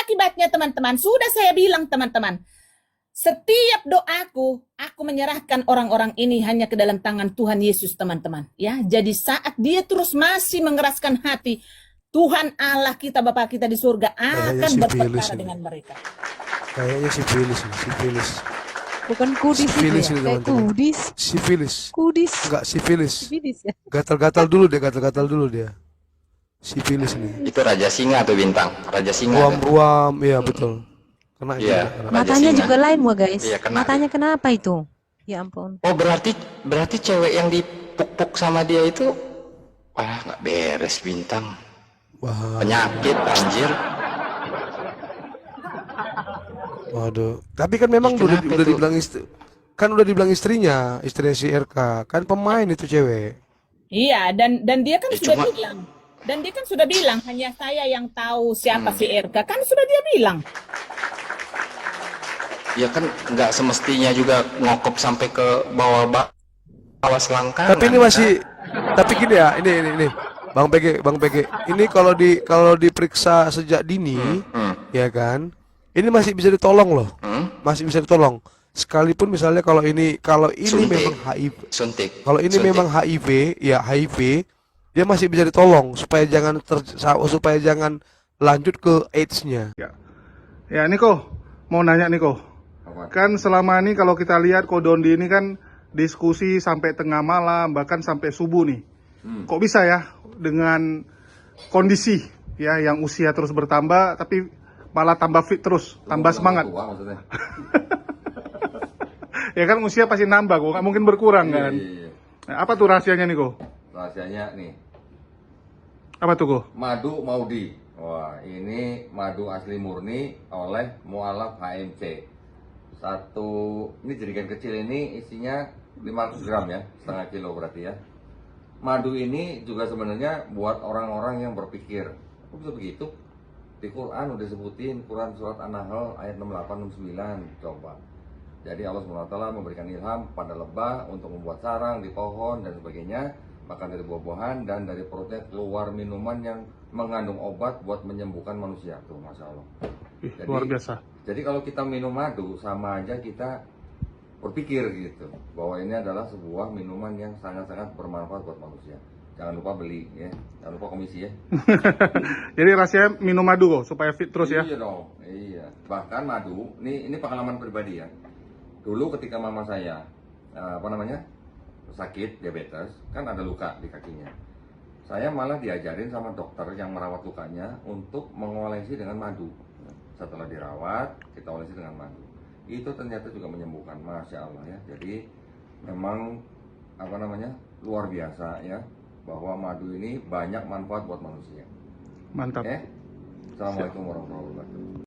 akibatnya teman-teman, sudah saya bilang teman-teman, setiap doaku, aku menyerahkan orang-orang ini hanya ke dalam tangan Tuhan Yesus teman-teman. Ya, jadi saat dia terus masih mengeraskan hati, Tuhan Allah kita, Bapa kita di surga akan berperkara dengan mereka. Kayaknya sifilis. Bukan kudis itu ya? Kayak kudis. Sifilis. Kudis. Enggak, sifilis. Sifilis ya? Gatal-gatal dulu dia. Sifilis nih. Itu Raja Singa tuh Bintang. Raja Singa. Ruam-ruam, iya betul. Kena Iya. Matanya Singa juga lain wah guys. Iya, kena Matanya kenapa itu? Ya ampun. Oh berarti cewek yang dipuk-puk sama dia itu, wah nggak beres Bintang. Wah. Penyakit anjir. Waduh. Tapi kan memang udah dibilang istrinya si RK. Kan pemain itu cewek. Iya, dan dia kan sudah cuma... bilang. Dan dia kan sudah bilang, hanya saya yang tahu siapa si RK. Kan sudah dia bilang. Ya kan nggak semestinya juga ngokop sampai ke bawah selangkangan. Tapi ini masih, tapi gini ya, ini Bang PG, ini kalau diperiksa sejak dini, ya kan, ini masih bisa ditolong loh, masih bisa ditolong. Sekalipun misalnya kalau ini memang HIV, kalau ini memang HIV, ya HIV, dia masih bisa ditolong supaya jangan lanjut ke AIDS-nya. Ya Niko, mau nanya Niko, kan selama ini kalau kita lihat Kodondi ini kan diskusi sampai tengah malam bahkan sampai subuh nih. Kok bisa ya dengan kondisi ya yang usia terus bertambah tapi malah tambah fit terus, tambah semangat. Ya kan usia pasti nambah kok, nggak mungkin berkurang kan. Nah, apa tuh rahasianya nih kok? Rahasianya nih. Apa tuh kok? Madu Maudi. Wah, ini madu asli murni oleh mualaf HMC. Ini jerigen kecil ini isinya 500 gram ya, setengah kilo berarti ya. Madu ini juga sebenarnya buat orang-orang yang berpikir, kok bisa begitu? Di Quran udah sebutin, Quran surat An-Nahl ayat 68-69, coba. Jadi Allah SWT memberikan ilham pada lebah untuk membuat sarang di pohon dan sebagainya, makan dari buah-buahan dan dari perutnya keluar minuman yang mengandung obat buat menyembuhkan manusia. Tuh, Masya Allah. Jadi, luar biasa. Jadi kalau kita minum madu sama aja kita berpikir gitu bahwa ini adalah sebuah minuman yang sangat-sangat bermanfaat buat manusia. Jangan lupa beli ya, jangan lupa komisi ya. Jadi rasanya minum madu kok supaya fit terus ya. Iya dong, iya. Bahkan madu, ini pengalaman pribadi ya. Dulu ketika mama saya sakit diabetes, kan ada luka di kakinya. Saya malah diajarin sama dokter yang merawat lukanya untuk mengolesi dengan madu. Setelah dirawat, kita olesi dengan madu. Itu ternyata juga menyembuhkan, Masya Allah ya. Jadi memang luar biasa ya, bahwa madu ini banyak manfaat buat manusia. Mantap. Assalamualaikum warahmatullahi wabarakatuh.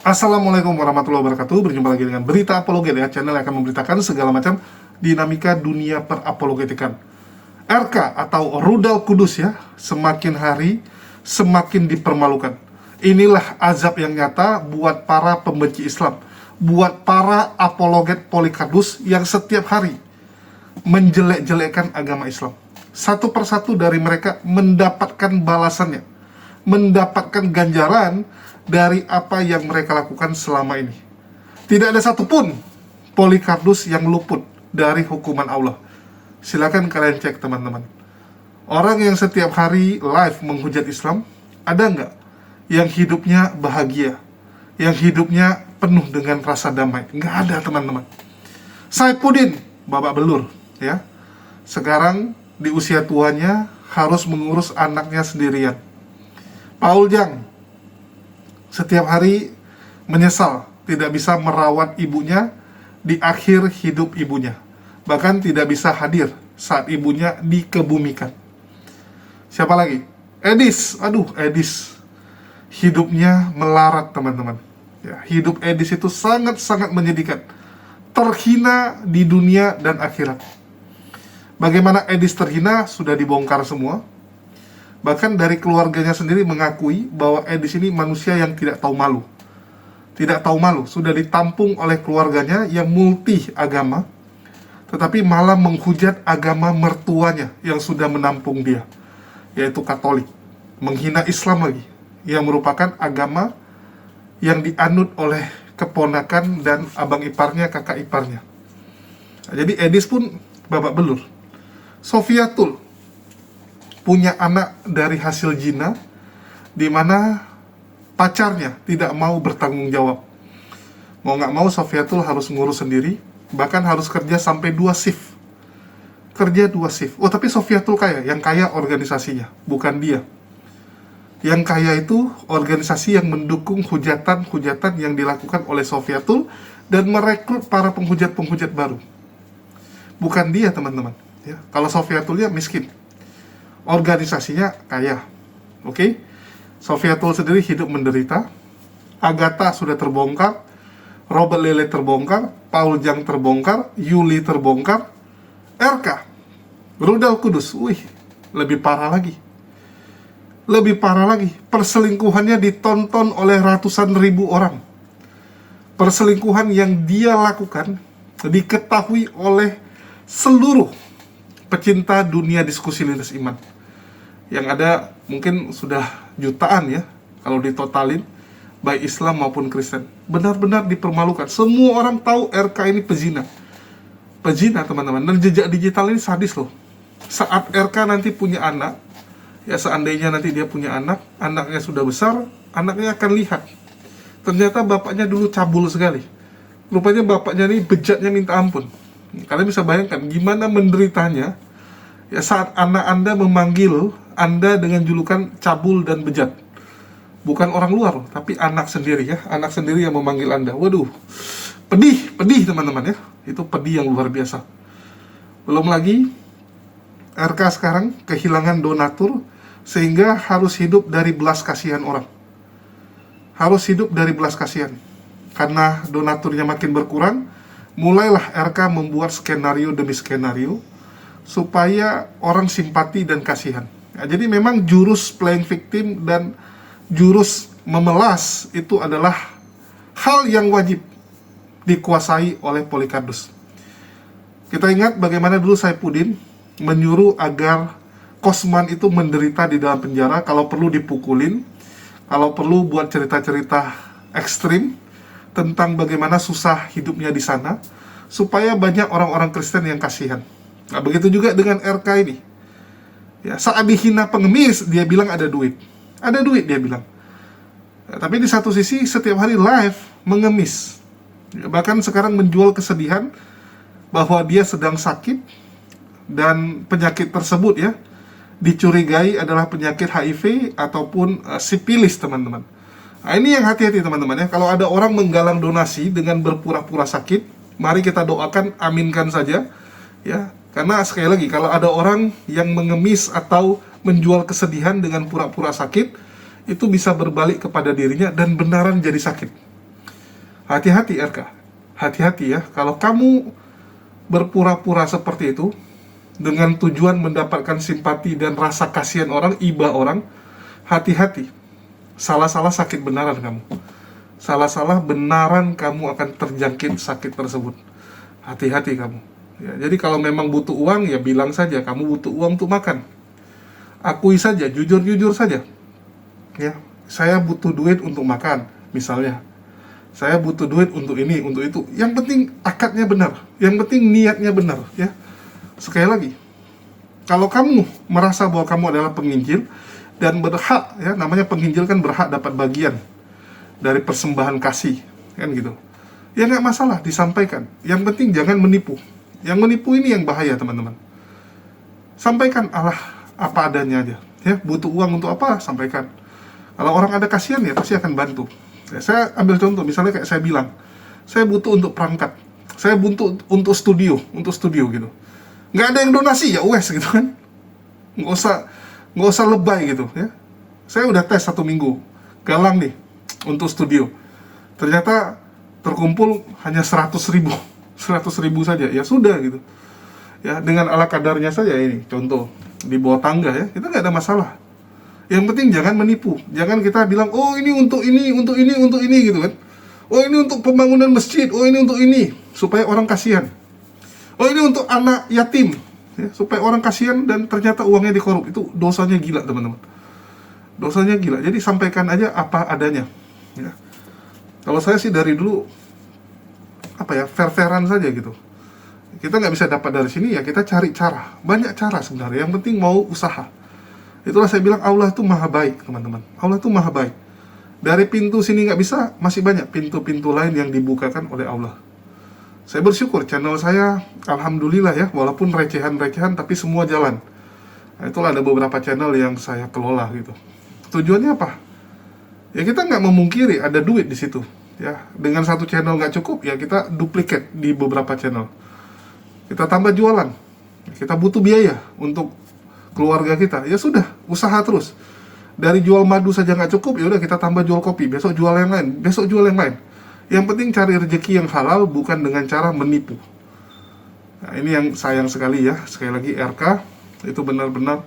Assalamualaikum warahmatullahi wabarakatuh. Berjumpa lagi dengan Berita Apologet ya, channel yang akan memberitakan segala macam dinamika dunia perapologetikan. RK atau Rudal Kudus ya, semakin hari semakin dipermalukan. Inilah azab yang nyata buat para pembenci Islam, buat para apologet Polycarpus yang setiap hari menjelek-jelekkan agama Islam. Satu persatu dari mereka mendapatkan balasannya, mendapatkan ganjaran dari apa yang mereka lakukan selama ini. Tidak ada satupun Polycarpus yang luput dari hukuman Allah. Silakan kalian cek teman-teman. Orang yang setiap hari live menghujat Islam, ada nggak yang hidupnya bahagia, yang hidupnya penuh dengan rasa damai? Nggak ada teman-teman. Saifuddin, babak belur ya, sekarang di usia tuanya harus mengurus anaknya sendirian. Paul Jang setiap hari menyesal tidak bisa merawat ibunya di akhir hidup ibunya, bahkan tidak bisa hadir saat ibunya dikebumikan. Siapa lagi? Edis, Edis hidupnya melarat teman-teman ya, hidup Edis itu sangat-sangat menyedihkan, terhina di dunia dan akhirat. Bagaimana Edis terhina sudah dibongkar semua. Bahkan dari keluarganya sendiri mengakui bahwa Edis ini manusia yang tidak tahu malu. Tidak tahu malu, sudah ditampung oleh keluarganya yang multi agama, tetapi malah menghujat agama mertuanya yang sudah menampung dia, yaitu Katolik. Menghina Islam lagi, yang merupakan agama yang dianut oleh keponakan dan abang iparnya, kakak iparnya. Nah, jadi Edis pun babak belur. Sofiatul punya anak dari hasil zina, di mana pacarnya tidak mau bertanggung jawab. Mau nggak mau Sofiatul harus ngurus sendiri, bahkan harus kerja sampai 2 shift. Kerja 2 shift. Oh, tapi Sofiatul kaya, yang kaya organisasinya, bukan dia. Yang kaya itu organisasi yang mendukung hujatan-hujatan yang dilakukan oleh Sofiatul dan merekrut para penghujat-penghujat baru. Bukan dia, teman-teman. Ya, kalau Sofiatulnya miskin, organisasinya kaya. Oke? Sofiatul sendiri hidup menderita. Agatha sudah terbongkar, Robert Lele terbongkar, Paul Jang terbongkar, Yuli terbongkar, RK, Rudal Kudus, wih, lebih parah lagi. Lebih parah lagi, perselingkuhannya ditonton oleh ratusan ribu orang. Perselingkuhan yang dia lakukan diketahui oleh seluruh pecinta dunia diskusi lintas iman. Yang ada mungkin sudah jutaan ya, kalau ditotalin, baik Islam maupun Kristen. Benar-benar dipermalukan. Semua orang tahu RK ini pezina. Pezina, teman-teman. Dan jejak digital ini sadis loh. Saat RK nanti punya anak, ya seandainya nanti dia punya anak, anaknya sudah besar, anaknya akan lihat. Ternyata bapaknya dulu cabul sekali. Rupanya bapaknya ini bejatnya minta ampun. Kalian bisa bayangkan gimana menderitanya ya saat anak Anda memanggil Anda dengan julukan cabul dan bejat. Bukan orang luar, tapi anak sendiri ya. Anak sendiri yang memanggil Anda. Waduh, pedih teman-teman ya. Itu pedih yang luar biasa. Belum lagi, RK sekarang kehilangan donatur, sehingga harus hidup dari belas kasihan orang. Harus hidup dari belas kasihan. Karena donaturnya makin berkurang, mulailah RK membuat skenario demi skenario, supaya orang simpati dan kasihan. Nah, jadi memang jurus playing victim dan jurus memelas itu adalah hal yang wajib dikuasai oleh Polycarpus. Kita ingat bagaimana dulu Saifuddin menyuruh agar Kosman itu menderita di dalam penjara, kalau perlu dipukulin, kalau perlu buat cerita-cerita ekstrim tentang bagaimana susah hidupnya di sana, supaya banyak orang-orang Kristen yang kasihan. Nah, begitu juga dengan RK ini. Ya, saat dihina pengemis, dia bilang ada duit. Ada duit, dia bilang. Ya, tapi di satu sisi, setiap hari live mengemis. Ya, bahkan sekarang menjual kesedihan bahwa dia sedang sakit, dan penyakit tersebut ya dicurigai adalah penyakit HIV ataupun sipilis, teman-teman. Nah, ini yang hati-hati, teman-teman ya. Kalau ada orang menggalang donasi dengan berpura-pura sakit, mari kita doakan, aminkan saja ya. Karena sekali lagi, kalau ada orang yang mengemis atau menjual kesedihan dengan pura-pura sakit, itu bisa berbalik kepada dirinya dan benaran jadi sakit. Hati-hati RK, hati-hati ya. Kalau kamu berpura-pura seperti itu dengan tujuan mendapatkan simpati dan rasa kasihan orang, iba orang, hati-hati. Salah-salah sakit benaran kamu. Salah-salah benaran kamu akan terjangkit sakit tersebut. Hati-hati kamu. Ya, jadi kalau memang butuh uang, ya bilang saja kamu butuh uang untuk makan. Akui saja, jujur-jujur saja. Ya, saya butuh duit untuk makan, misalnya. Saya butuh duit untuk ini, untuk itu. Yang penting akadnya benar. Yang penting niatnya benar, ya. Sekali lagi, kalau kamu merasa bahwa kamu adalah penginjil dan berhak, ya, namanya penginjil kan berhak dapat bagian dari persembahan kasih, kan gitu. Ya nggak masalah, disampaikan. Yang penting jangan menipu. Yang menipu ini yang bahaya, teman-teman. Sampaikan Allah apa adanya aja. Ya, butuh uang untuk apa? Sampaikan. Kalau orang ada kasihan ya pasti akan bantu. Ya, saya ambil contoh, misalnya kayak saya bilang, saya butuh untuk perangkat, saya butuh untuk studio gitu. Nggak ada yang donasi ya wes gitu kan. Nggak usah lebay gitu ya. Saya udah tes 1 minggu, galang nih untuk studio. Ternyata terkumpul hanya 100.000 saja, ya sudah gitu ya, dengan ala kadarnya saja. Ini contoh di bawah tangga ya, kita nggak ada masalah. Yang penting jangan menipu, jangan kita bilang oh ini untuk ini gitu kan, oh ini untuk pembangunan masjid, oh ini untuk ini supaya orang kasihan, oh ini untuk anak yatim ya, supaya orang kasihan, dan ternyata uangnya dikorup. Itu dosanya gila, teman-teman, dosanya gila. Jadi sampaikan aja apa adanya ya. Kalau saya sih dari dulu fair-fairan saja gitu. Kita nggak bisa dapat dari sini, ya kita cari cara. Banyak cara sebenarnya, yang penting mau usaha. Itulah saya bilang Allah itu maha baik, teman-teman. Allah itu maha baik. Dari pintu sini nggak bisa, masih banyak pintu-pintu lain yang dibukakan oleh Allah. Saya bersyukur channel saya, alhamdulillah ya, walaupun recehan-recehan tapi semua jalan. Nah, itulah ada beberapa channel yang saya kelola gitu. Tujuannya apa? Ya kita nggak memungkiri ada duit di situ. Ya, dengan satu channel nggak cukup, ya kita duplikat di beberapa channel. Kita tambah jualan. Kita butuh biaya untuk keluarga kita. Ya sudah, usaha terus. Dari jual madu saja nggak cukup, ya udah kita tambah jual kopi. Besok jual yang lain, besok jual yang lain. Yang penting cari rezeki yang halal, bukan dengan cara menipu. Nah, ini yang sayang sekali ya. Sekali lagi RK itu benar-benar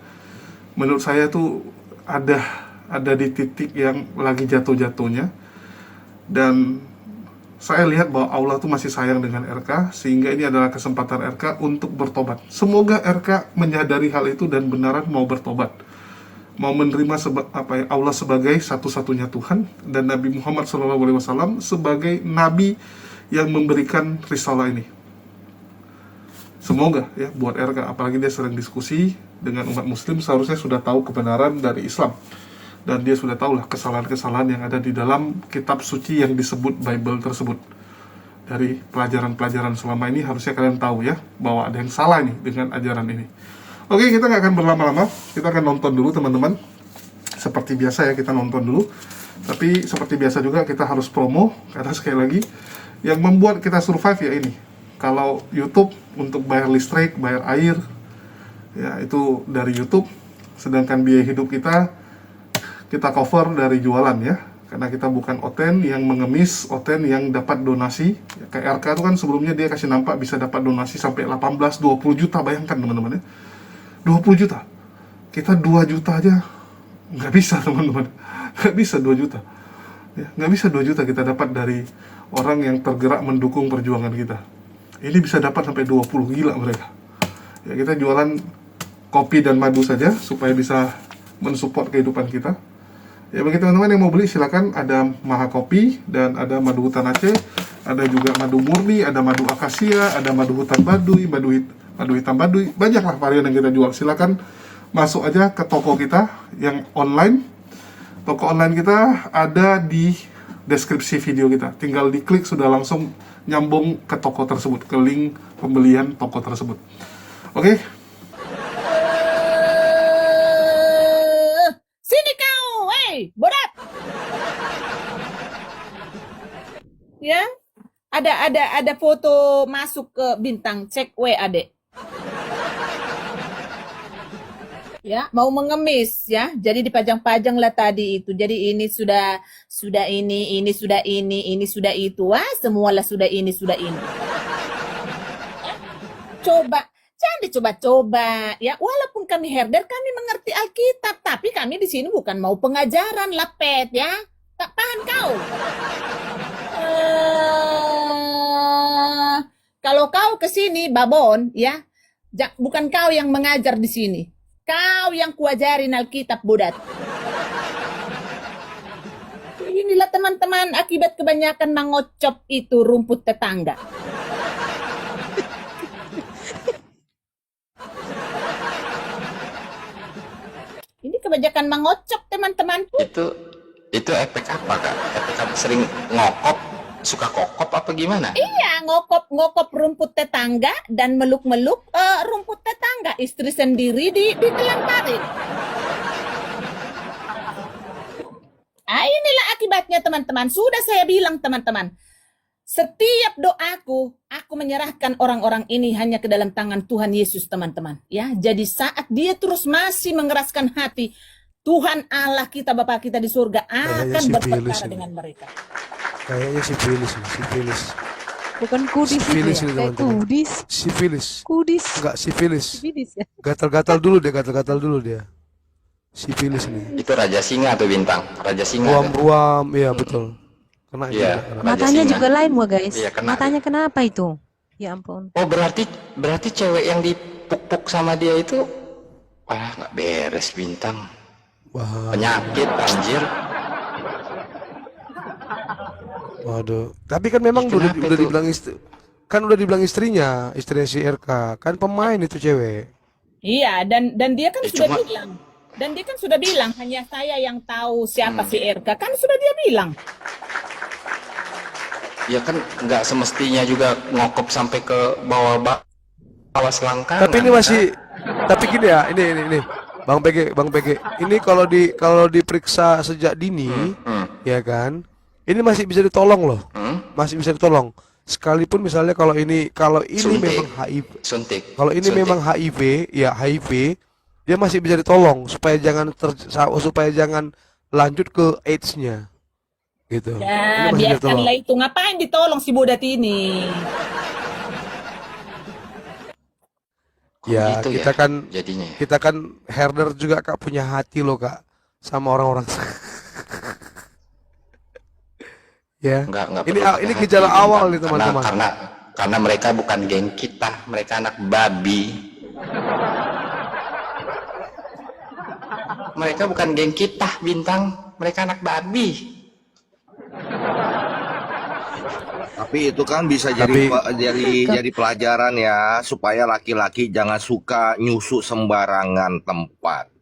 menurut saya tuh ada di titik yang lagi jatuh-jatuhnya. Dan saya lihat bahwa Allah tuh masih sayang dengan RK, sehingga ini adalah kesempatan RK untuk bertobat. Semoga RK menyadari hal itu dan benaran mau bertobat, mau menerima Allah sebagai satu-satunya Tuhan dan Nabi Muhammad SAW sebagai Nabi yang memberikan risalah ini. Semoga ya buat RK, apalagi dia sering diskusi dengan umat Muslim, seharusnya sudah tahu kebenaran dari Islam. Dan dia sudah tahulah kesalahan-kesalahan yang ada di dalam kitab suci yang disebut Bible tersebut. Dari pelajaran-pelajaran selama ini harusnya kalian tahu ya, bahwa ada yang salah nih dengan ajaran ini. Oke, kita nggak akan berlama-lama, kita akan nonton dulu teman-teman. Seperti biasa ya, kita nonton dulu. Tapi seperti biasa juga kita harus promo, karena sekali lagi, yang membuat kita survive ya ini. Kalau YouTube untuk bayar listrik, bayar air, ya itu dari YouTube. Sedangkan biaya hidup kita cover dari jualan ya, karena kita bukan oten yang mengemis, oten yang dapat donasi. Kayak RK itu kan sebelumnya dia kasih nampak bisa dapat donasi sampai 18-20 juta, bayangkan teman-teman ya, 20 juta. Kita 2 juta aja nggak bisa teman-teman, nggak bisa 2 juta ya, nggak bisa 2 juta kita dapat dari orang yang tergerak mendukung perjuangan kita. Ini bisa dapat sampai 20, gila mereka ya. Kita jualan kopi dan madu saja supaya bisa mensupport kehidupan kita. Ya bagi teman-teman yang mau beli silakan, ada Maha Kopi dan ada madu hutan Aceh, ada juga madu murni, ada madu akasia, ada madu hutan Baduy, madu hitam Baduy, banyaklah varian yang kita jual. Silakan masuk aja ke toko kita yang online. Toko online kita ada di deskripsi video kita. Tinggal diklik sudah langsung nyambung ke toko tersebut, ke link pembelian toko tersebut. Oke. Bodat. Ya, ada foto masuk ke bintang, cek WA Dek. Ya, mau mengemis ya. Jadi dipajang-pajang lah tadi itu. Jadi ini sudah ini sudah ini sudah itu. Wah, semualah sudah ini sudah ini. Ya, coba jangan dicoba-coba ya. Walaupun kami herder, kami mengerti Alkitab, tapi kami di sini bukan mau pengajaran lapet ya. Tak paham kau. Kalau kau ke sini babon ya, bukan kau yang mengajar di sini. Kau yang kuajarin Alkitab, Bodat. Inilah teman-teman akibat kebanyakan mengocop itu rumput tetangga. Ini kebanyakan mengocok teman-teman. Itu efek apa Kak? Efek apa? Sering ngokop, suka kokop apa gimana? Iya, ngokop rumput tetangga dan meluk-meluk rumput tetangga, istri sendiri ditelan tarik. Inilah akibatnya teman-teman. Sudah saya bilang teman-teman. Setiap doaku, aku menyerahkan orang-orang ini hanya ke dalam tangan Tuhan Yesus, teman-teman. Ya, jadi saat dia terus masih mengeraskan hati, Tuhan Allah kita, Bapa kita di surga akan berperkara dengan mereka. Kayaknya sifilis. Bukan kudis itu Sifilis ya? ini, Kayak teman-teman. kudis. Kudis. Enggak, sifilis. Sifilis ya? Gatal-gatal dulu dia. Sifilis nih. Itu Raja Singa atau Bintang? Raja Singa. Ruam-ruam, iya betul. Kena Iya. juga. Matanya Singa. juga lain wah guys. Iya, kena. Matanya kenapa itu? Ya ampun. Oh berarti cewek yang dipuk-puk sama dia itu, wah nggak beres Bintang. Wah. Penyakit anjir. Waduh. Tapi kan memang udah, Kenapa udah itu? dibilang istri, kan udah dibilang istrinya si RK. Kan pemain itu cewek. Iya, dan dia kan sudah Cuma bilang. Dan dia kan sudah bilang, hanya saya yang tahu siapa si RK. Kan sudah dia bilang. ya kan nggak semestinya juga ngokop sampai ke bawah selangkangan. Tapi ini masih, tapi gini ya, ini. Bang PG, ini kalau diperiksa sejak dini, ya kan, ini masih bisa ditolong loh, masih bisa ditolong. Sekalipun misalnya kalau ini Suntik. memang HIV, Suntik. kalau ini Suntik. memang HIV, ya HIV, dia masih bisa ditolong supaya jangan lanjut ke AIDS-nya, gitu. Ini Ya, masih bisa ditolong. biarkanlah itu. Ngapain ditolong si bodat ini? Kok Ya, gitu kita ya kan jadinya. kita kan herder juga Kak punya hati loh Kak sama orang-orang. Ya. Nggak Ini perlu pakai ini hati, gejala Bintang. awal nih teman-teman. Karena mereka bukan geng kita, mereka anak babi. Mereka bukan geng kita, Bintang. Mereka anak babi. Tapi itu kan bisa Tapi jadi pelajaran ya supaya laki-laki jangan suka nyusuk sembarangan tempat.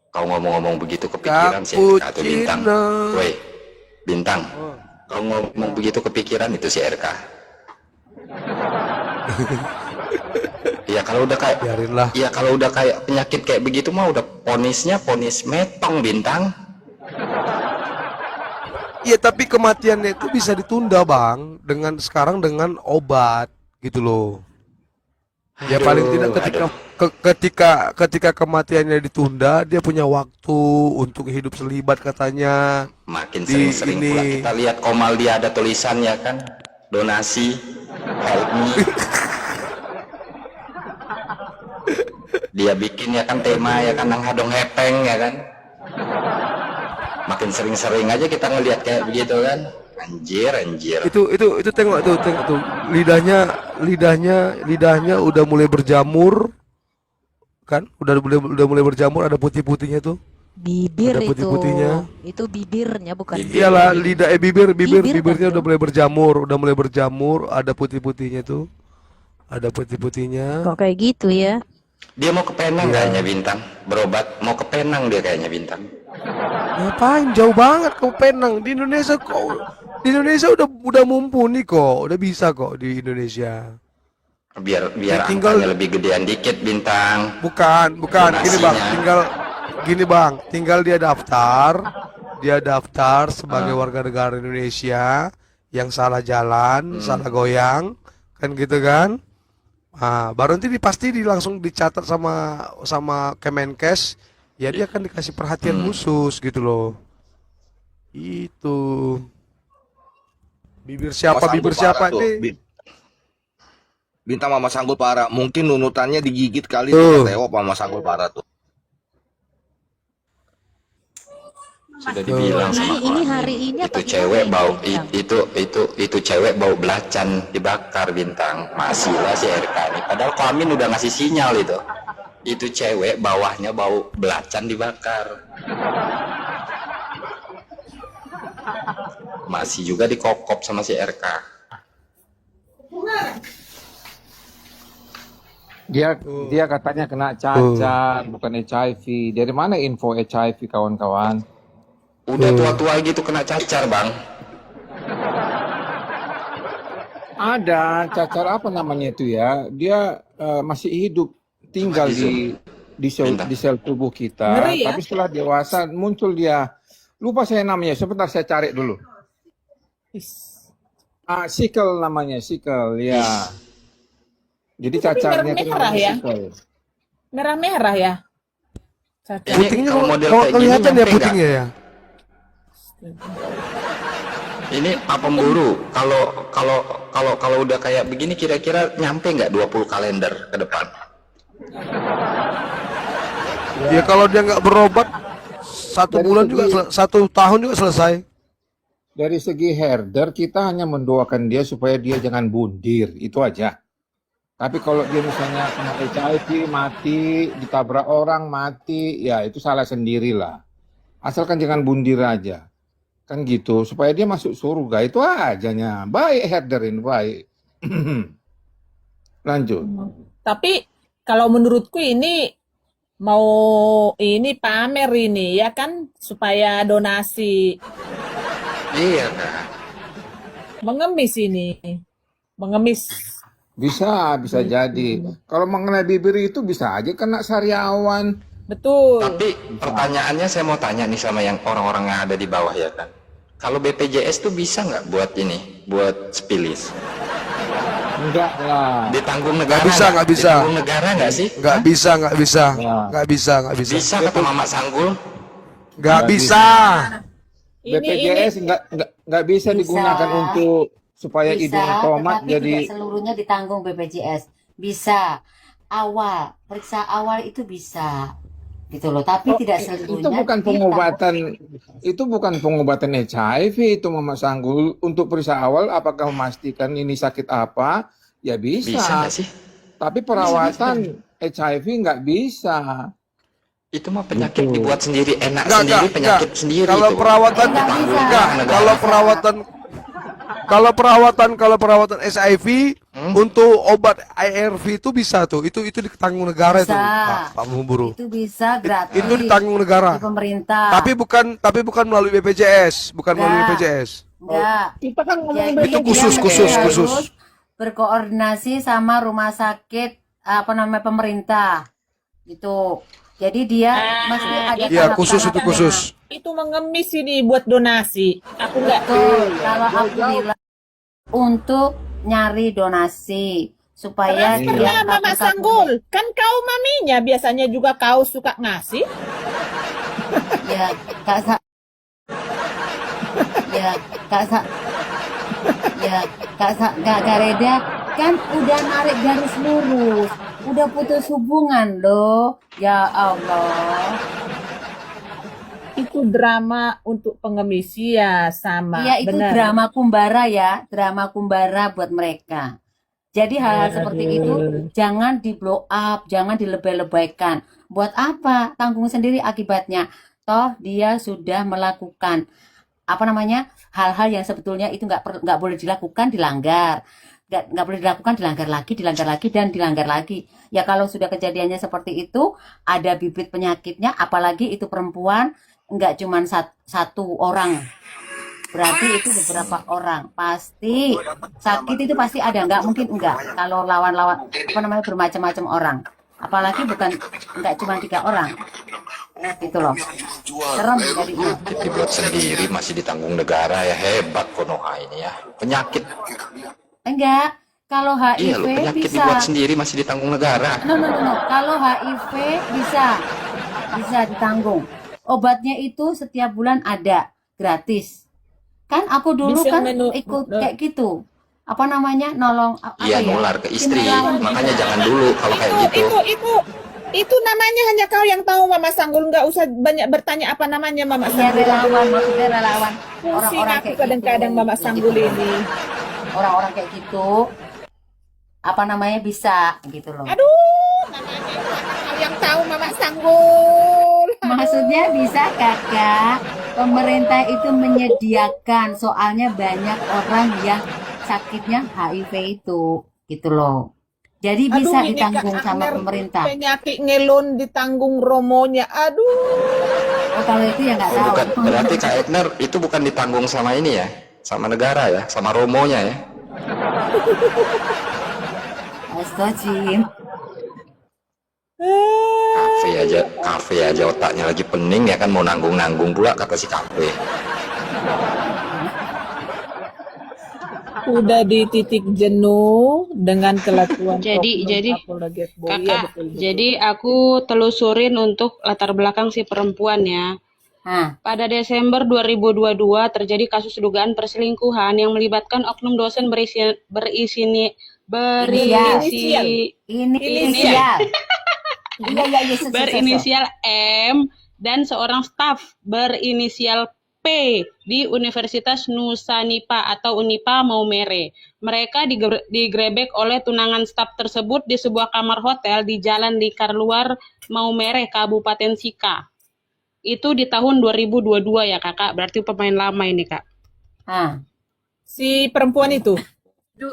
Kau ngomong-ngomong begitu kepikiran si RK atau Bintang? Cappuccino. Woi, Bintang. Kau ngomong begitu kepikiran itu si RK. Ya kalau udah kayak Biarinlah. ya kalau udah kayak penyakit kayak begitu mah udah ponisnya ponis metong, Bintang. Iya, tapi kematiannya itu bisa ditunda, Bang, sekarang dengan obat gitu loh. Ya paling tidak ketika kematiannya ditunda, dia punya waktu untuk hidup selibat katanya. Makin Di sering-sering pula ini. kita lihat Komal dia ada tulisannya kan, donasi, help me. Dia bikin ya kan tema ya kan, nang hadong hepeng ya kan. Makin sering-sering aja kita ngelihat kayak begitu kan. Anjir. Itu tengok tuh. Lidahnya udah mulai berjamur. Kan? Udah mulai berjamur, ada putih-putihnya tuh. Bibir Ada itu. putih-putihnya. Itu bibirnya bukan. Iyalah, bibirnya Bibir kan udah tuh. mulai berjamur, ada putih-putihnya tuh. Ada putih-putihnya. Kok kayak gitu ya? Dia mau ke Penang Iya. kayaknya, Bintang. Berobat mau ke Penang dia kayaknya, Bintang. Ngapain jauh banget ke Penang? Di Indonesia kok. Di Indonesia udah mumpuni kok, udah bisa kok di Indonesia. Biar Tinggal- angkanya lebih gedean dikit, Bintang. Bukan. Gini bang, tinggal dia daftar sebagai warga negara Indonesia yang salah jalan, salah goyang, kan gitu kan? Ah, baru nanti pasti langsung dicatat sama Kemenkes, ya dia akan dikasih perhatian khusus gitu loh. Itu bibir siapa ini? Bintang Mama Sanggul Para, mungkin nunutannya digigit kali Tuh. tuh Teo Mama Sanggul Para tuh. Sudah dibilang sama Ini orang, hari ini itu apa cewek gimana bau ini, Bintang? itu cewek bau belacan dibakar, Bintang. Masih lah si RK ini. Padahal Koamin udah ngasih sinyal itu. Itu cewek bawahnya bau belacan dibakar. Masih juga dikokop sama si RK. Dia katanya kena cacar, bukan HIV. Dari mana info HIV kawan-kawan? Udah tua-tua gitu kena cacar, Bang. Ada cacar apa namanya itu ya? Dia masih hidup, tinggal di sel tubuh kita. Ngeri ya? Tapi setelah dewasa muncul dia. Lupa saya namanya. Sebentar saya cari dulu. Sikel namanya, sikel ya. Jadi Tapi cacarnya itu merah-merah namanya ya? sikel. Merah-merah ya. Cacar. Ini Putingnya kalau kalau model kalau kayak gini kelihatan ya nyampe putingnya ya. Ini Pak Pemburu, kalau udah kayak begini kira-kira nyampe nggak 20 kalender ke depan? Ya kalau dia nggak berobat 1 tahun juga selesai. Dari segi herder, kita hanya mendoakan dia supaya dia jangan bundir, itu aja. Tapi kalau dia misalnya kena HIV mati, ditabrak orang mati, ya itu salah sendirilah. Asalkan jangan bundir aja. Kan gitu, supaya dia masuk surga. Itu ajanya. Baik, Herderin, baik. Lanjut. Tapi kalau menurutku ini mau ini pamer ini ya kan supaya donasi, Iya Kak. mengemis ini. Mengemis. Bisa jadi. Kalau mengenai bibir itu bisa aja kena sariawan. Betul. Tapi pertanyaannya saya mau tanya nih sama yang orang-orang yang ada di bawah ya kan. Kalau BPJS tuh bisa nggak buat ini, buat spilis? Enggak lah. Ditanggung negara? Nggak bisa, nggak bisa. Ditanggung negara nggak sih? Nggak bisa, nggak bisa, Ya. nggak bisa, nggak bisa, Bisa kata Mama Sanggul. nggak bisa. BPJS nggak bisa digunakan untuk supaya Bisa, hidung tomat tetapi jadi tidak seluruhnya ditanggung BPJS. Bisa. Awal, periksa awal itu bisa. Gitu loh, tapi tidak itu seluruhnya bukan pengobatan, itu bukan pengobatan HIV itu Mama Sanggul. Untuk periksa awal apakah memastikan ini sakit apa? Ya Bisa bisa. nggak sih? Tapi perawatan HIV nggak bisa. Itu mah penyakit Betul. dibuat sendiri, enak Nggak, sendiri, nggak, penyakit nggak. sendiri. Kalau itu. perawatan, Nggak bisa. nggak. Kalau perawatan HIV untuk obat ARV itu bisa tuh. Itu ditanggung negara itu, Bisa. Pak Pemburu. itu bisa gratis. Itu ditanggung negara. Di pemerintah. Tapi bukan melalui BPJS, bukan melalui Nggak. BPJS. Enggak. Kita kan ngomong Jadi Itu dia khusus, mesti khusus, harus khusus. berkoordinasi sama rumah sakit pemerintah gitu. Jadi dia mesti ada Iya, tahap-tahapnya. khusus itu khusus. itu mengemis ini buat donasi. Aku nggak. Betul. Kalau aku bilang untuk nyari donasi supaya dia Transferlah Mama Sanggul. Kan kau maminya biasanya juga kau suka ngasih. Ya, Kak Sa ya, Kak Sa ya, Kak Reda kan udah narik garis lurus, udah putus hubungan loh. Ya Allah. Itu drama untuk pengemis ya sama. Iya, itu benar. drama kumbara ya, drama kumbara buat mereka. Jadi hal-hal seperti itu jangan di blow up, jangan dilebay-lebaykan. Buat apa? Tanggung sendiri akibatnya. Toh dia sudah melakukan hal-hal yang sebetulnya itu nggak boleh dilakukan, dilanggar. Nggak boleh dilakukan, dilanggar lagi dan dilanggar lagi. Ya kalau sudah kejadiannya seperti itu, ada bibit penyakitnya, apalagi itu perempuan, nggak cuma satu orang. Berarti itu beberapa orang. Pasti sakit itu pasti ada, nggak mungkin enggak. Kalau lawan-lawan bermacam-macam orang. Apalagi nggak cuma 3 orang. Gitu loh. Serem jadinya. Dibuat sendiri masih ditanggung negara ya, hebat Konoha ini ya. Penyakit. Enggak. Kalau Iya loh, HIV penyakit bisa. dibuat sendiri masih ditanggung negara. No. Kalau HIV bisa ditanggung. Obatnya itu setiap bulan ada, gratis. Kan aku dulu Bisa kan menu- ikut kayak gitu. Nolong Iya, ya? nular ke istri. Tim relawan Makanya gitu. jangan dulu kalau kayak gitu. Itu namanya hanya kau yang tahu Mama Sanggul, nggak usah banyak bertanya apa namanya Mama Iya, Sanggul. relawan, maksudnya relawan. Pusing Orang-orang aku kayak kadang-kadang gitu. Mama Sanggul ini. Orang-orang kayak gitu bisa gitu loh. Aduh, namanya itu kau yang tahu Mama Sanggul. Maksudnya bisa kakak, pemerintah itu menyediakan, soalnya banyak orang yang sakitnya HIV itu, gitu loh. Jadi Aduh, bisa ini ditanggung Kak sama Amer, pemerintah. Penyakit ngelon ditanggung romonya. Aduh. Oh, kalau itu ya nggak tahu. Bukan, berarti Kak Ekner itu bukan ditanggung sama ini ya, sama negara ya, sama romonya ya. Astagfirullah. Kafe aja otaknya lagi pening ya kan, mau nanggung pula kata si kafe. Udah di titik jenuh dengan kelakuan Jadi Kapolda Getboy. Iya, Kakak, betul. jadi aku telusurin untuk latar belakang si perempuan ya. Nah, Pada Desember 2022 terjadi kasus dugaan perselingkuhan yang melibatkan oknum dosen Inisial. Inisial. Iya, sukses. berinisial M dan seorang staf berinisial P di Universitas Nusanipa atau Unipa Maumere. Mereka digrebek oleh tunangan staf tersebut di sebuah kamar hotel di Jalan Lingkar Luar, Maumere, Kabupaten Sika. Itu di tahun 2022 ya kakak, berarti pemain lama ini kak. Si perempuan itu.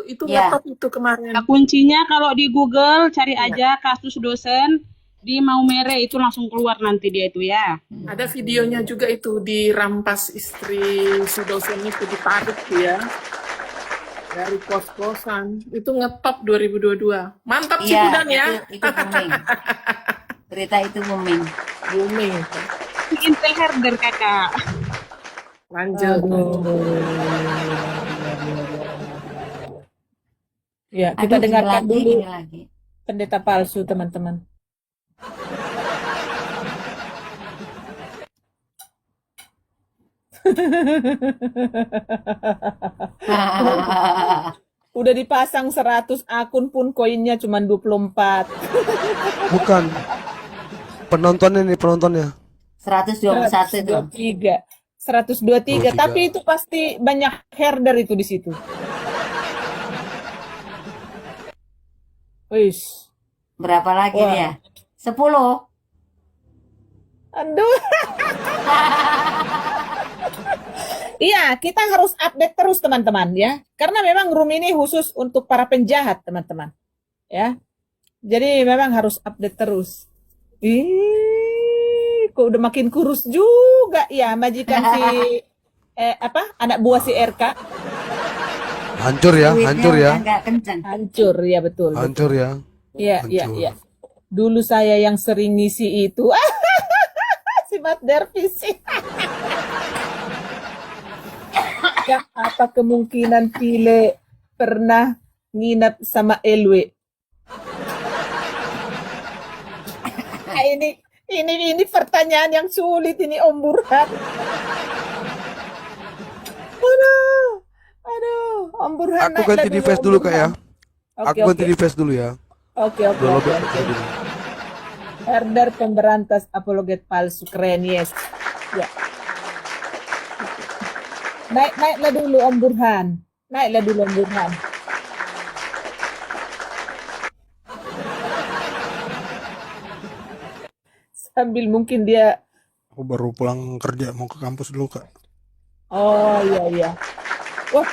Itu Ya. ngetop itu kemarin. Nah, kuncinya kalau di Google cari aja kasus dosen di Maumere, itu langsung keluar nanti dia itu ya. Ada videonya juga itu dirampas istri si dosen itu, ditarik dia dari kos-kosan. Itu ngetop 2022. Mantap Iya, Cipudan ya. itu booming. Berita itu booming. Booming. Intel herder kakak. Lanjut. Ya, kita Aduh, ini dengarkan lagi, dulu ini lagi. pendeta palsu, teman-teman. Udah dipasang 100 akun pun koinnya cuma 24. Bukan. Penontonnya nih, penontonnya. 121 itu. 123. 23. Tapi itu pasti banyak herder itu di situ. Wis. Berapa lagi Wah. dia? 10. Aduh. Iya, kita harus update terus teman-teman ya. Karena memang room ini khusus untuk para penjahat teman-teman. Ya. Jadi memang harus update terus. Kok udah makin kurus juga ya majikan si anak buah si RK. Hancur ya, Duitnya hancur ya. udah nggak kenceng. Hancur ya, betul. Hancur ya. Iya, iya, Hancur. iya. Dulu saya yang sering ngisi itu. Si Mat Dervis. Ya, apa kemungkinan Pile pernah nginap sama Elwe? Ini pertanyaan yang sulit ini Om Burhan. Aduh, Om Burhan. Aku ganti di face dulu kak ya. Aku ganti di face dulu ya. Oke. Herder pemberantas apologet palsu, keren, yes. Ya. Naiklah dulu Om Burhan. Sambil mungkin dia. Aku baru pulang kerja, mau ke kampus dulu kak. Oh iya. Wah,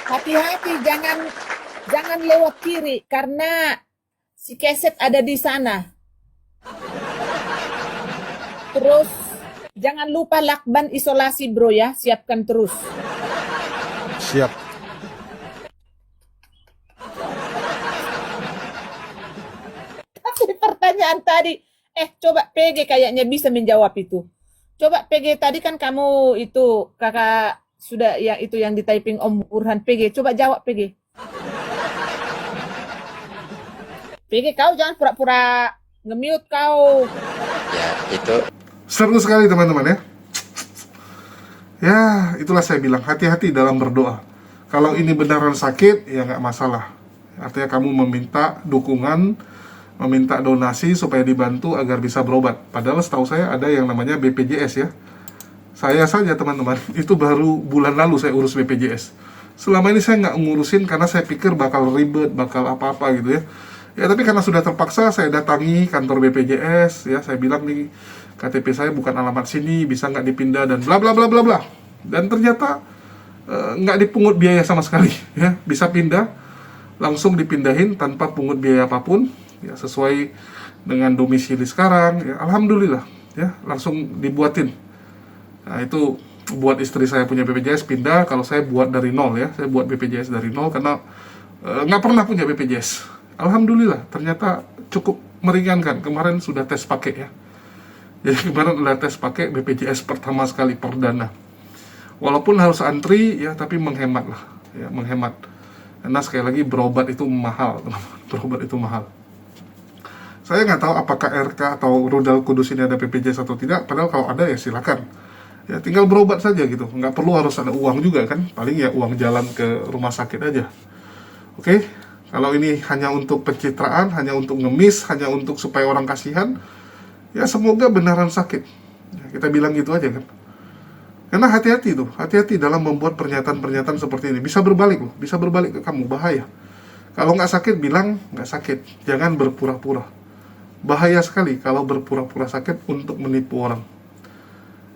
hati-hati jangan lewat kiri karena si keset ada di sana. Terus jangan lupa lakban isolasi bro ya, siapkan terus. Siap. Tapi pertanyaan tadi, coba PG kayaknya bisa menjawab itu. Coba PG tadi kan kamu itu kakak sudah yang itu yang di typing Om Burhan PG, coba jawab PG. PG kau jangan pura-pura nge-mute kau. Ya itu Seru sekali teman-teman ya. Ya, itulah saya bilang, hati-hati dalam berdoa. Kalau ini beneran sakit, ya nggak masalah. Artinya kamu meminta dukungan, meminta donasi supaya dibantu agar bisa berobat. Padahal setahu saya ada yang namanya BPJS ya. Saya saja teman-teman, itu baru bulan lalu saya urus BPJS. Selama ini saya nggak ngurusin karena saya pikir bakal ribet, bakal apa-apa gitu ya. Ya tapi karena sudah terpaksa saya datangi kantor BPJS ya, saya bilang nih KTP saya bukan alamat sini, bisa nggak dipindah dan bla bla bla bla bla. Dan ternyata nggak dipungut biaya sama sekali ya, bisa pindah langsung dipindahin tanpa pungut biaya apapun ya, sesuai dengan domisili sekarang ya, alhamdulillah ya, langsung dibuatin. Nah itu buat istri saya punya BPJS pindah, kalau saya buat dari nol ya, saya buat BPJS dari nol karena nggak pernah punya BPJS. Alhamdulillah ternyata cukup meringankan. Kemarin sudah tes pakai ya, jadi kemarin udah tes pakai BPJS pertama sekali, perdana. Walaupun harus antri ya, tapi menghemat lah ya, menghemat. Karena sekali lagi berobat itu mahal, berobat itu mahal. Saya nggak tahu apakah RK atau Rudal Kudus ini ada BPJS atau tidak. Padahal kalau ada ya silakan. Ya tinggal berobat saja gitu. Nggak perlu harus ada uang juga kan. Paling ya uang jalan ke rumah sakit aja. Oke? Kalau ini hanya untuk pencitraan, hanya untuk ngemis, hanya untuk supaya orang kasihan, ya semoga beneran sakit. Ya, kita bilang gitu aja kan. Karena hati-hati dalam membuat pernyataan-pernyataan seperti ini. Bisa berbalik loh, bisa berbalik ke kamu, bahaya. Kalau nggak sakit, bilang nggak sakit. Jangan berpura-pura. Bahaya sekali kalau berpura-pura sakit untuk menipu orang.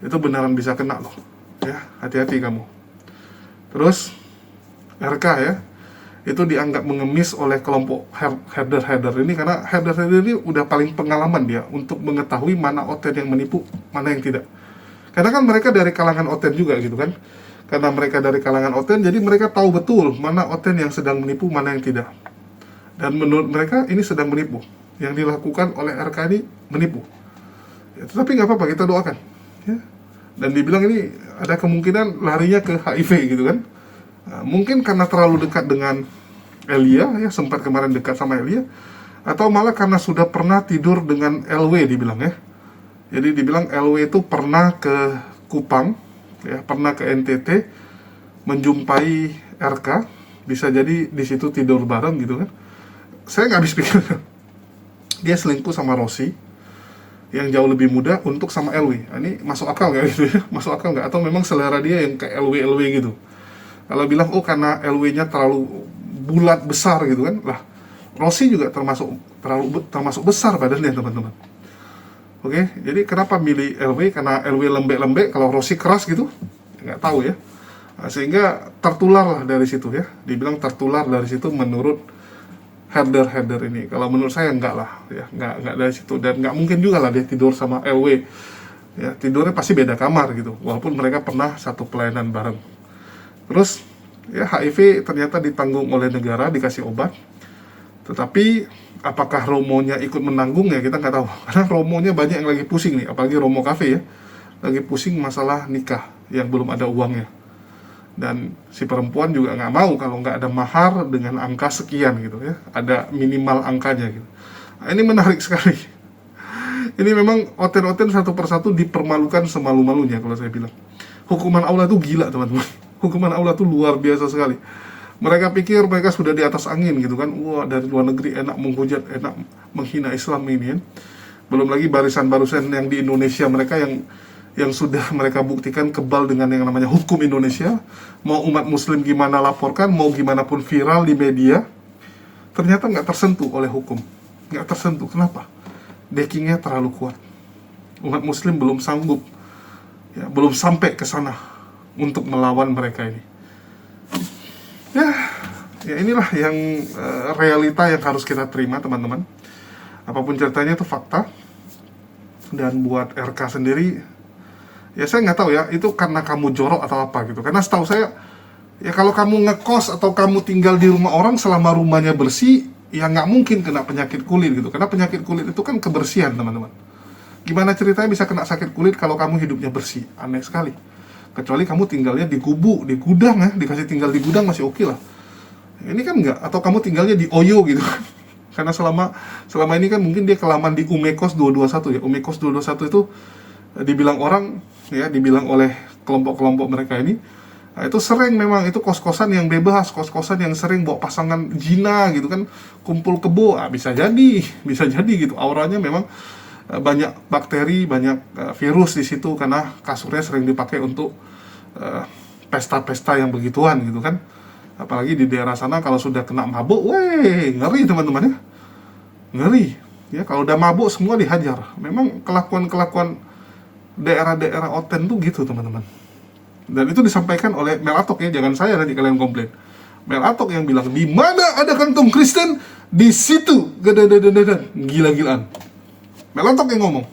Itu beneran bisa kena loh. Ya, hati-hati kamu. Terus, RK ya, itu dianggap mengemis oleh kelompok herder-herder ini, karena herder-herder ini udah paling pengalaman dia untuk mengetahui mana oten yang menipu, mana yang tidak. Karena kan mereka dari kalangan oten juga gitu kan. Karena mereka dari kalangan oten, jadi mereka tahu betul mana oten yang sedang menipu, mana yang tidak. Dan menurut mereka ini sedang menipu. Yang dilakukan oleh RK ini menipu. Ya, tetapi nggak apa-apa, kita doakan. Ya. Dan dibilang ini ada kemungkinan larinya ke HIV gitu kan. Nah, mungkin karena terlalu dekat dengan Elia, ya sempat kemarin dekat sama Elia. Atau malah karena sudah pernah tidur dengan LW dibilang ya. Jadi dibilang LW itu pernah ke Kupang, ya, pernah ke NTT, menjumpai RK, bisa jadi di situ tidur bareng gitu kan. Saya nggak habis pikir, dia selingkuh sama Rosi, yang jauh lebih muda untuk sama LW. Ini masuk akal nggak gitu ya? Masuk akal nggak? Atau memang selera dia yang ke LW gitu? Kalau bilang, oh karena LW-nya terlalu bulat besar gitu kan, lah Rosi juga termasuk besar badannya teman-teman. Oke, jadi kenapa milih LW? Karena LW lembek-lembek, kalau Rossi keras gitu, nggak tahu ya. Nah, sehingga tertular lah dari situ ya. Dibilang tertular dari situ menurut herder-herder ini. Kalau menurut saya enggak lah, ya nggak dari situ. Dan nggak mungkin juga lah dia tidur sama LW. Ya, tidurnya pasti beda kamar gitu. Walaupun mereka pernah satu pelayanan bareng. Terus, ya HIV ternyata ditanggung oleh negara, dikasih obat. Tetapi apakah Romonya ikut menanggung ya kita nggak tahu. Karena Romonya banyak yang lagi pusing nih, apalagi Romo Cafe ya, lagi pusing masalah nikah yang belum ada uangnya. Dan si perempuan juga nggak mau kalau nggak ada mahar dengan angka sekian gitu ya, ada minimal angkanya gitu. Nah, ini menarik sekali. Ini memang oten-oten satu persatu dipermalukan semalu-malunya kalau saya bilang. Hukuman Allah itu gila teman-teman. Hukuman Allah itu luar biasa sekali. Mereka pikir mereka sudah di atas angin gitu kan. Wah, dari luar negeri enak menghujat, enak menghina Islam ini ya. Belum lagi barisan-barisan yang di Indonesia mereka yang sudah mereka buktikan kebal dengan yang namanya hukum Indonesia. Mau umat muslim gimana laporkan, mau gimana pun viral di media, ternyata nggak tersentuh oleh hukum. Nggak tersentuh, kenapa? Deckingnya terlalu kuat. Umat muslim belum sanggup, ya, belum sampai ke sana untuk melawan mereka ini. Ya inilah yang realita yang harus kita terima teman-teman. Apapun ceritanya itu fakta. Dan buat RK sendiri, ya saya nggak tahu ya, itu karena kamu jorok atau apa gitu. Karena setahu saya, ya kalau kamu ngekos atau kamu tinggal di rumah orang selama rumahnya bersih, ya nggak mungkin kena penyakit kulit gitu. Karena penyakit kulit itu kan kebersihan teman-teman. Gimana ceritanya bisa kena sakit kulit kalau kamu hidupnya bersih? Aneh sekali. Kecuali kamu tinggalnya di kubu, di gudang ya, dikasih tinggal di gudang masih oke lah. Ini kan enggak, atau kamu tinggalnya di Oyo gitu. Karena selama ini kan mungkin dia kelamaan di Umekos 221 ya. Umekos 221 itu dibilang orang ya, dibilang oleh kelompok-kelompok mereka ini, nah, itu sering memang itu kos-kosan yang bebas, kos-kosan yang sering bawa pasangan jina gitu kan, kumpul kebo. Bisa jadi gitu. Auranya memang banyak bakteri, banyak virus di situ karena kasurnya sering dipakai untuk pesta-pesta yang begituan gitu kan. Apalagi di daerah sana kalau sudah kena mabuk, ngeri teman-teman ya. Ngeri. Ya, kalau udah mabuk semua dihajar. Memang kelakuan-kelakuan daerah-daerah oten tuh gitu teman-teman. Dan itu disampaikan oleh Mel Atok ya, jangan saya nanti kalian komplain. Mel Atok yang bilang, di mana ada kantong Kristen, di situ gila-gilaan. Mel Atok yang ngomong.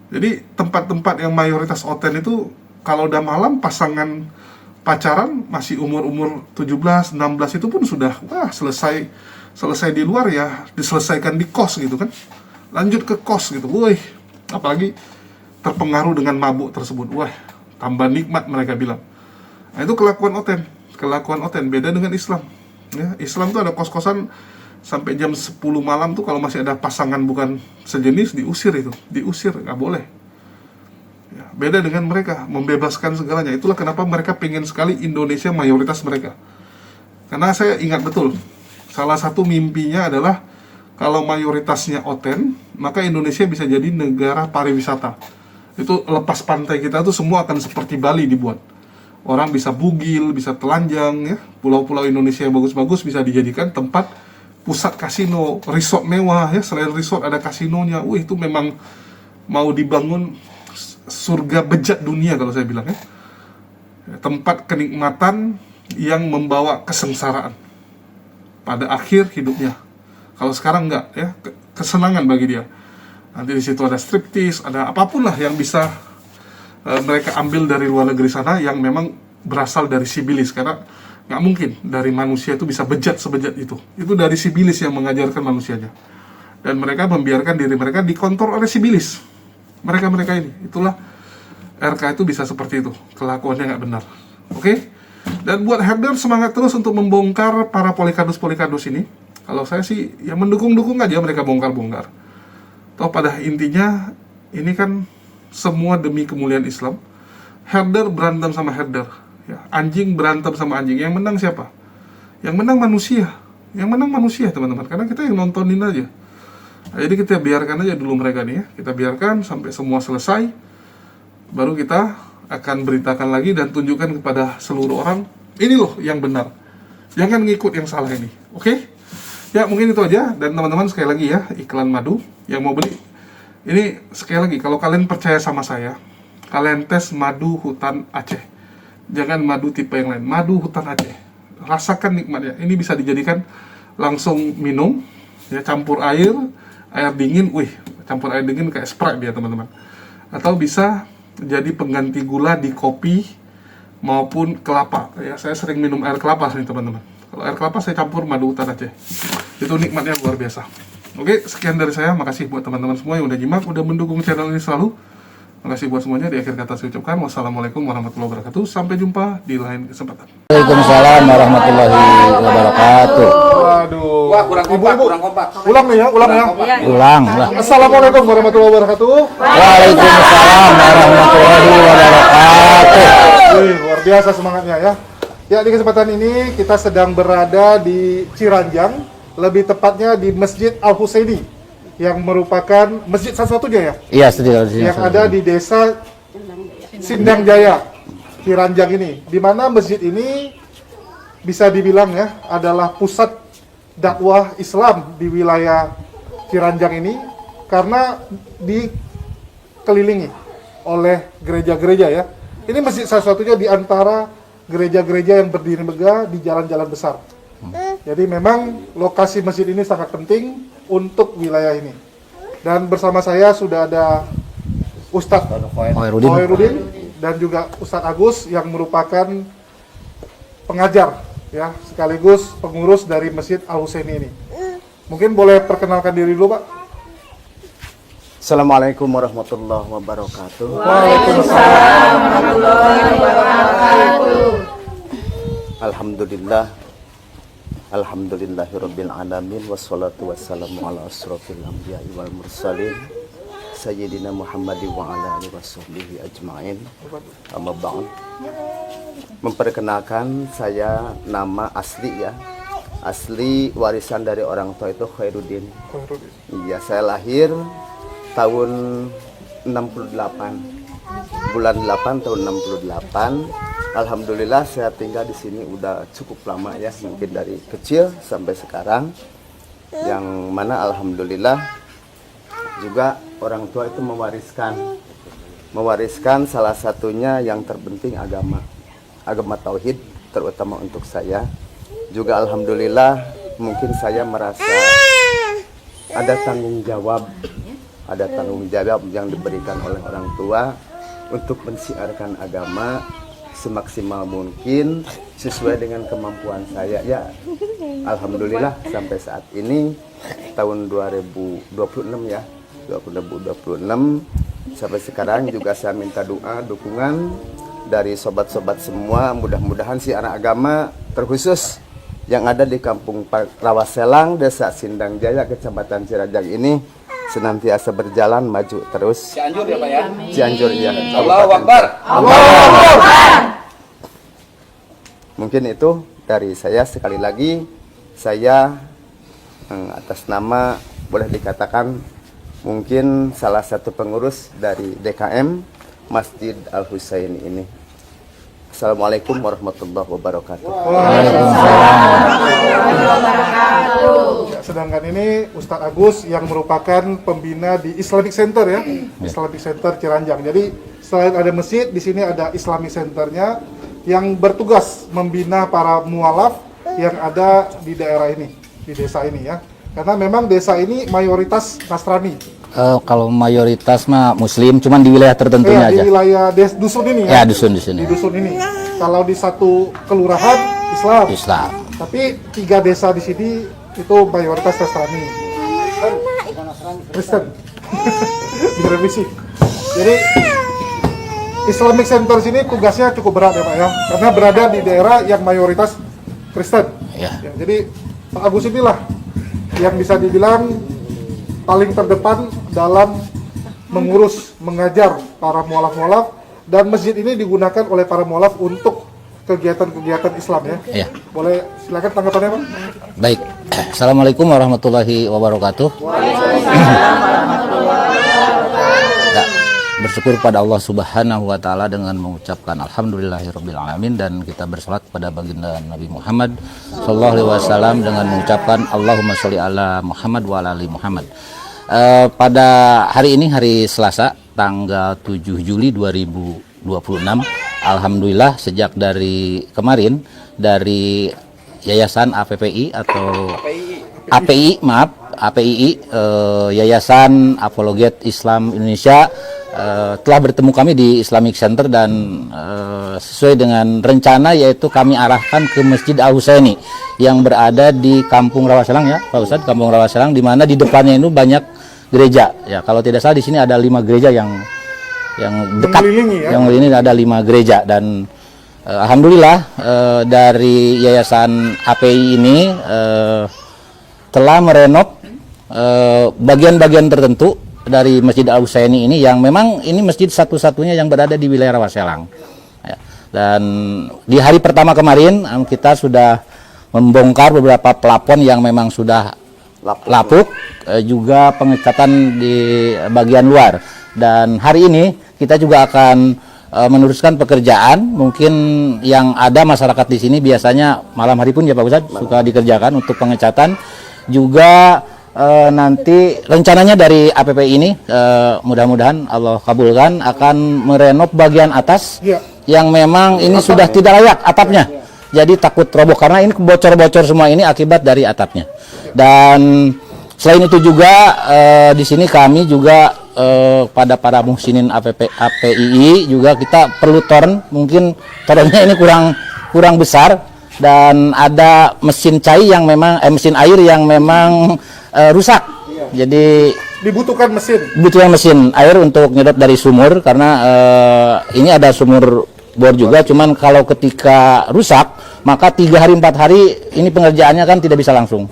Jadi tempat-tempat yang mayoritas oten itu kalau udah malam pasangan pacaran masih umur 17, 16 itu pun sudah selesai di luar ya, diselesaikan di kos gitu kan. Lanjut ke kos gitu. Woi, apalagi terpengaruh dengan mabuk tersebut. Wah, tambah nikmat mereka bilang. Nah, itu kelakuan oten beda dengan Islam. Ya, Islam tuh ada kos-kosan sampai jam 10 malam tuh kalau masih ada pasangan bukan sejenis diusir, nggak boleh. Ya, beda dengan mereka, membebaskan segalanya. Itulah kenapa mereka pengen sekali Indonesia mayoritas mereka. Karena saya ingat betul, salah satu mimpinya adalah kalau mayoritasnya oten, maka Indonesia bisa jadi negara pariwisata. Itu lepas pantai kita tuh semua akan seperti Bali dibuat. Orang bisa bugil, bisa telanjang ya. Pulau-pulau Indonesia yang bagus-bagus bisa dijadikan tempat pusat kasino, resort mewah ya. Selain resort ada kasinonya. Wih, itu memang mau dibangun surga bejat dunia kalau saya bilang ya. Tempat kenikmatan yang membawa kesengsaraan pada akhir hidupnya. Kalau sekarang enggak ya, kesenangan bagi dia. Nanti di situ ada striptease, ada apapun lah yang bisa mereka ambil dari luar negeri sana yang memang berasal dari sibilis, karena nggak mungkin dari manusia itu bisa bejat sebejat itu dari sibilis yang mengajarkan manusianya, dan mereka membiarkan diri mereka dikontrol oleh sibilis mereka ini. Itulah RK itu bisa seperti itu, kelakuannya nggak benar. Oke? Dan buat herder, semangat terus untuk membongkar para polikardus ini. Kalau saya sih ya mendukung aja mereka bongkar. Toh pada intinya ini kan semua demi kemuliaan Islam. Herder berantem sama herder ya. Anjing berantem sama anjing, yang menang siapa? Yang menang manusia teman-teman, karena kita yang nontonin aja. Nah, jadi kita biarkan aja dulu mereka nih ya. Kita biarkan sampai semua selesai, baru kita akan beritakan lagi dan tunjukkan kepada seluruh orang, ini loh yang benar, jangan ngikut yang salah ini. Oke? Ya mungkin itu aja. Dan teman-teman, sekali lagi ya, iklan madu yang mau beli ini, sekali lagi, kalau kalian percaya sama saya, kalian tes madu hutan Aceh. Jangan madu tipe yang lain, madu hutan Aceh. Rasakan nikmatnya. Ini bisa dijadikan langsung minum, ya, campur air dingin. Wih, campur air dingin kayak Sprite dia teman-teman. Atau bisa jadi pengganti gula di kopi maupun kelapa. Ya, saya sering minum air kelapa nih teman-teman. Kalau air kelapa saya campur madu hutan Aceh. Itu nikmatnya luar biasa. Oke, sekian dari saya. Makasih buat teman-teman semua yang udah nyimak, udah mendukung channel ini selalu. Makasih buat semuanya. Di akhir kata saya ucapkan wassalamualaikum warahmatullahi wabarakatuh. Sampai jumpa di lain kesempatan. Waalaikumsalam warahmatullahi wabarakatuh. Waduh. Wah, kurang kompak. Ulang nih ya, ulang ya. Ulang. Assalamualaikum warahmatullahi wabarakatuh. Waalaikumsalam warahmatullahi wabarakatuh. Wih, luar biasa semangatnya ya. Ya, di kesempatan ini kita sedang berada di Ciranjang, lebih tepatnya di Masjid Al-Husaini, yang merupakan masjid satu-satunya ya? Iya, sedih. Yang ada di desa Sindang Jaya, Ciranjang ini. Di mana masjid ini bisa dibilang ya, adalah pusat dakwah Islam di wilayah Ciranjang ini, karena dikelilingi oleh gereja-gereja ya. Ini masjid satu-satunya di antara gereja-gereja yang berdiri megah di jalan-jalan besar. Jadi memang lokasi masjid ini sangat penting untuk wilayah ini. Dan bersama saya sudah ada Ustadz Khairuddin dan juga Ustadz Agus yang merupakan pengajar ya, sekaligus pengurus dari Masjid Al-Husaini ini. Mungkin boleh perkenalkan diri dulu, Pak. Assalamualaikum warahmatullahi wabarakatuh. Waalaikumsalam warahmatullahi wabarakatuh. Alhamdulillahirabbil alamin wassalatu wassalamu ala asrofil anbiya'i wal mursalin sayyidina Muhammad wa ala alihi washabbihi ajmain. Amma ba'd. Memperkenalkan, saya nama asli ya. Asli warisan dari orang tua itu Khairuddin. Iya, saya lahir tahun 68, bulan 8 tahun 68. Alhamdulillah saya tinggal di sini udah cukup lama ya, mungkin dari kecil sampai sekarang. Yang mana alhamdulillah juga orang tua itu mewariskan salah satunya yang terpenting agama tauhid, terutama untuk saya. Juga alhamdulillah mungkin saya merasa ada tanggung jawab yang diberikan oleh orang tua untuk mensiarkan agama semaksimal mungkin sesuai dengan kemampuan saya ya. Alhamdulillah sampai saat ini tahun 2026 ya, 2026 sampai sekarang juga saya minta doa dukungan dari sobat-sobat semua. Mudah-mudahan si anak agama terkhusus yang ada di Kampung Rawaselang, Desa Sindang Jaya, Kecamatan Ciranjang ini senantiasa berjalan maju terus. Cianjur ya Pak ya? Cianjur ya. Allahu Akbar. Allahu Akbar. Mungkin itu dari saya. Sekali lagi saya atas nama boleh dikatakan mungkin salah satu pengurus dari DKM Masjid Al Husaini ini. Assalamualaikum warahmatullahi wabarakatuh. Sedangkan ini Ustadz Agus yang merupakan pembina di Islamic Center ya, Islamic Center Ciranjang. Jadi selain ada masjid, di sini ada Islamic Centernya yang bertugas membina para mualaf yang ada di daerah ini, di desa ini ya. Karena memang desa ini mayoritas Nasrani. Kalau mayoritas mah Muslim, cuman di wilayah tertentunya aja. Di wilayah dusun ini ya. Ya, dusun di sini. Di dusun ini. Kalau di satu kelurahan Islam. Tapi 3 desa di sini itu mayoritas Nasrani. Kristen. Direvisi. Jadi Islamic Center sini tugasnya cukup berat ya Pak ya, karena berada di daerah yang mayoritas Kristen. Ya, jadi Pak Agus inilah yang bisa dibilang paling terdepan dalam mengurus, mengajar para mualaf-mualaf, dan masjid ini digunakan oleh para mualaf untuk kegiatan-kegiatan Islam ya. Iya. Boleh silakan tanggapannya Pak. Baik. Assalamualaikum warahmatullahi wabarakatuh. Ya, bersyukur pada Allah Subhanahu wa taala dengan mengucapkan alhamdulillahirabbil alamin, dan kita bersalat pada baginda Nabi Muhammad sallallahu alaihi wasallam dengan mengucapkan Allahumma sholli ala Muhammad wa ala ali Muhammad. Pada hari ini, hari Selasa, tanggal 7 Juli 2026, alhamdulillah sejak dari kemarin dari Yayasan APPI atau APII, Yayasan Apologet Islam Indonesia, telah bertemu kami di Islamic Center, dan sesuai dengan rencana yaitu kami arahkan ke Masjid Al Husaini yang berada di Kampung Rawaselang ya Pak Ustadz, Kampung Rawaselang, di mana di depannya itu banyak gereja ya. Kalau tidak salah di sini ada 5 gereja yang dekat, yang ini ada 5 gereja, dan alhamdulillah dari Yayasan API ini telah merenov bagian-bagian tertentu dari Masjid Al Husaini ini, yang memang ini masjid satu-satunya yang berada di wilayah Rawaselang ya. Dan di hari pertama kemarin kita sudah membongkar beberapa plafon yang memang sudah lapuk, juga pengecatan di bagian luar, dan hari ini kita juga akan meneruskan pekerjaan. Mungkin yang ada masyarakat di sini biasanya malam hari pun ya Pak Ustadz suka dikerjakan untuk pengecatan juga. Nanti rencananya dari APP ini mudah-mudahan Allah kabulkan akan merenov bagian atas yang memang ini sudah tidak layak atapnya, jadi takut roboh karena ini bocor-bocor semua ini akibat dari atapnya. Dan selain itu juga di sini kami juga pada para muhsinin APII juga kita perlu toren, mungkin torennya ini kurang besar, dan ada mesin cai yang memang mesin air yang memang rusak. Jadi dibutuhkan mesin air untuk nyedot dari sumur, karena ini ada sumur bor juga, cuman kalau ketika rusak maka 3 hari 4 hari ini pengerjaannya kan tidak bisa langsung.